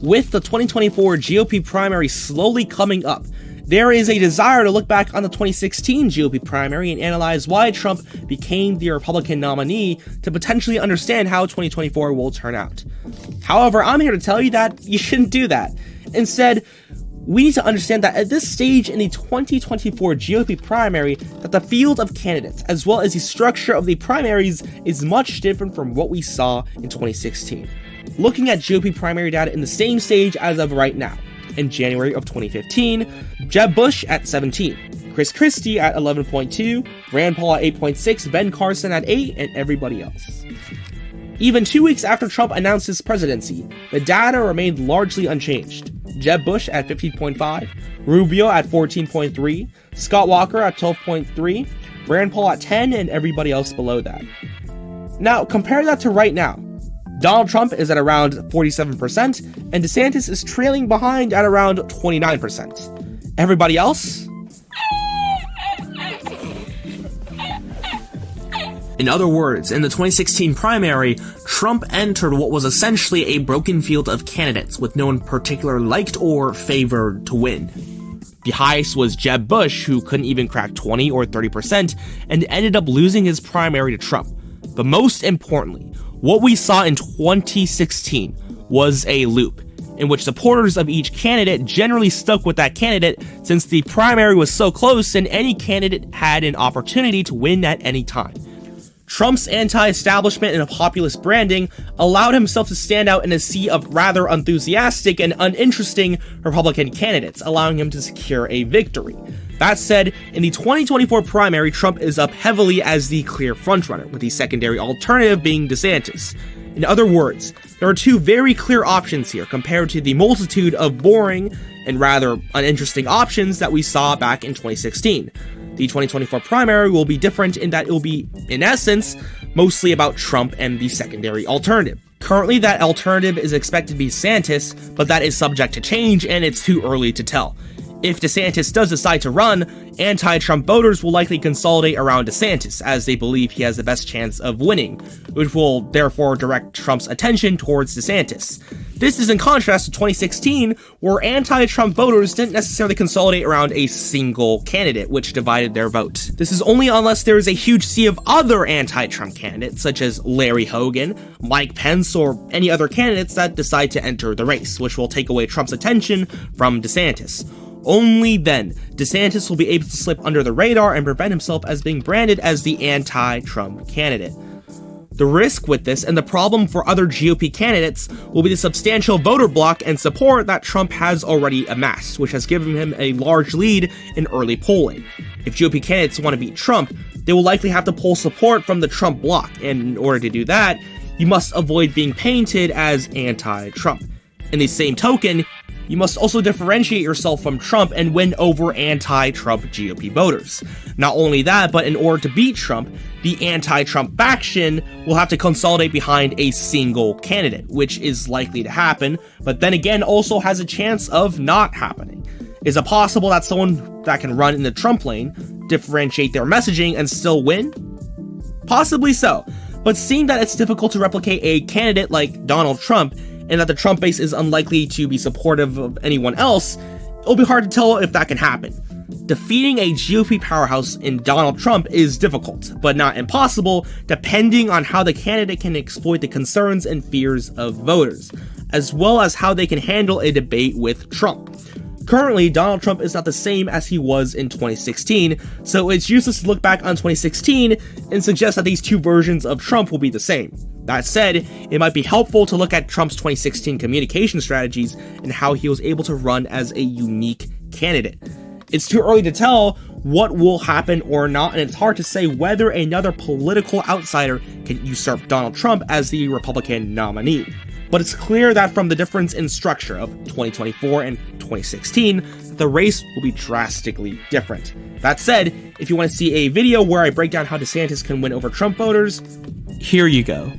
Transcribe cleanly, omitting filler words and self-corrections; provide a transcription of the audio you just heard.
With the 2024 GOP primary slowly coming up, there is a desire to look back on the 2016 GOP primary and analyze why Trump became the Republican nominee to potentially understand how 2024 will turn out. However, I'm here to tell you that you shouldn't do that. Instead, we need to understand that at this stage in the 2024 GOP primary, that the field of candidates, as well as the structure of the primaries, is much different from what we saw in 2016. Looking at GOP primary data in the same stage as of right now, in January of 2015, Jeb Bush at 17, Chris Christie at 11.2, Rand Paul at 8.6, Ben Carson at 8, and everybody else. Even 2 weeks after Trump announced his presidency, the data remained largely unchanged. Jeb Bush at 15.5, Rubio at 14.3, Scott Walker at 12.3, Rand Paul at 10, and everybody else below that. Now, compare that to right now. Donald Trump is at around 47%, and DeSantis is trailing behind at around 29%. Everybody else? In other words, in the 2016 primary, Trump entered what was essentially a broken field of candidates with no one particularly liked or favored to win. The highest was Jeb Bush, who couldn't even crack 20 or 30% and ended up losing his primary to Trump. But most importantly, what we saw in 2016 was a loop, in which supporters of each candidate generally stuck with that candidate since the primary was so close and any candidate had an opportunity to win at any time. Trump's anti-establishment and populist branding allowed himself to stand out in a sea of rather enthusiastic and uninteresting Republican candidates, allowing him to secure a victory. That said, in the 2024 primary, Trump is up heavily as the clear frontrunner, with the secondary alternative being DeSantis. In other words, there are two very clear options here compared to the multitude of boring and rather uninteresting options that we saw back in 2016. The 2024 primary will be different in that it will be, in essence, mostly about Trump and the secondary alternative. Currently, that alternative is expected to be DeSantis, but that is subject to change and it's too early to tell. If DeSantis does decide to run, anti-Trump voters will likely consolidate around DeSantis, as they believe he has the best chance of winning, which will therefore direct Trump's attention towards DeSantis. This is in contrast to 2016, where anti-Trump voters didn't necessarily consolidate around a single candidate, which divided their vote. This is only unless there is a huge sea of other anti-Trump candidates, such as Larry Hogan, Mike Pence, or any other candidates that decide to enter the race, which will take away Trump's attention from DeSantis. Only then, DeSantis will be able to slip under the radar and prevent himself as being branded as the anti-Trump candidate. The risk with this, and the problem for other GOP candidates, will be the substantial voter block and support that Trump has already amassed, which has given him a large lead in early polling. If GOP candidates want to beat Trump, they will likely have to pull support from the Trump bloc, and in order to do that, you must avoid being painted as anti-Trump. In the same token, you must also differentiate yourself from Trump and win over anti-Trump GOP voters. Not only that, but in order to beat Trump, the anti-Trump faction will have to consolidate behind a single candidate, which is likely to happen, but then again also has a chance of not happening. Is it possible that someone that can run in the Trump lane, differentiate their messaging, and still win? Possibly so, but seeing that it's difficult to replicate a candidate like Donald Trump, and that the Trump base is unlikely to be supportive of anyone else, it'll be hard to tell if that can happen. Defeating a GOP powerhouse in Donald Trump is difficult, but not impossible, depending on how the candidate can exploit the concerns and fears of voters, as well as how they can handle a debate with Trump. Currently, Donald Trump is not the same as he was in 2016, so it's useless to look back on 2016 and suggest that these two versions of Trump will be the same. That said, it might be helpful to look at Trump's 2016 communication strategies and how he was able to run as a unique candidate. It's too early to tell what will happen or not, and it's hard to say whether another political outsider can usurp Donald Trump as the Republican nominee. But it's clear that from the difference in structure of 2024 and 2016, the race will be drastically different. That said, if you want to see a video where I break down how DeSantis can win over Trump voters, here you go.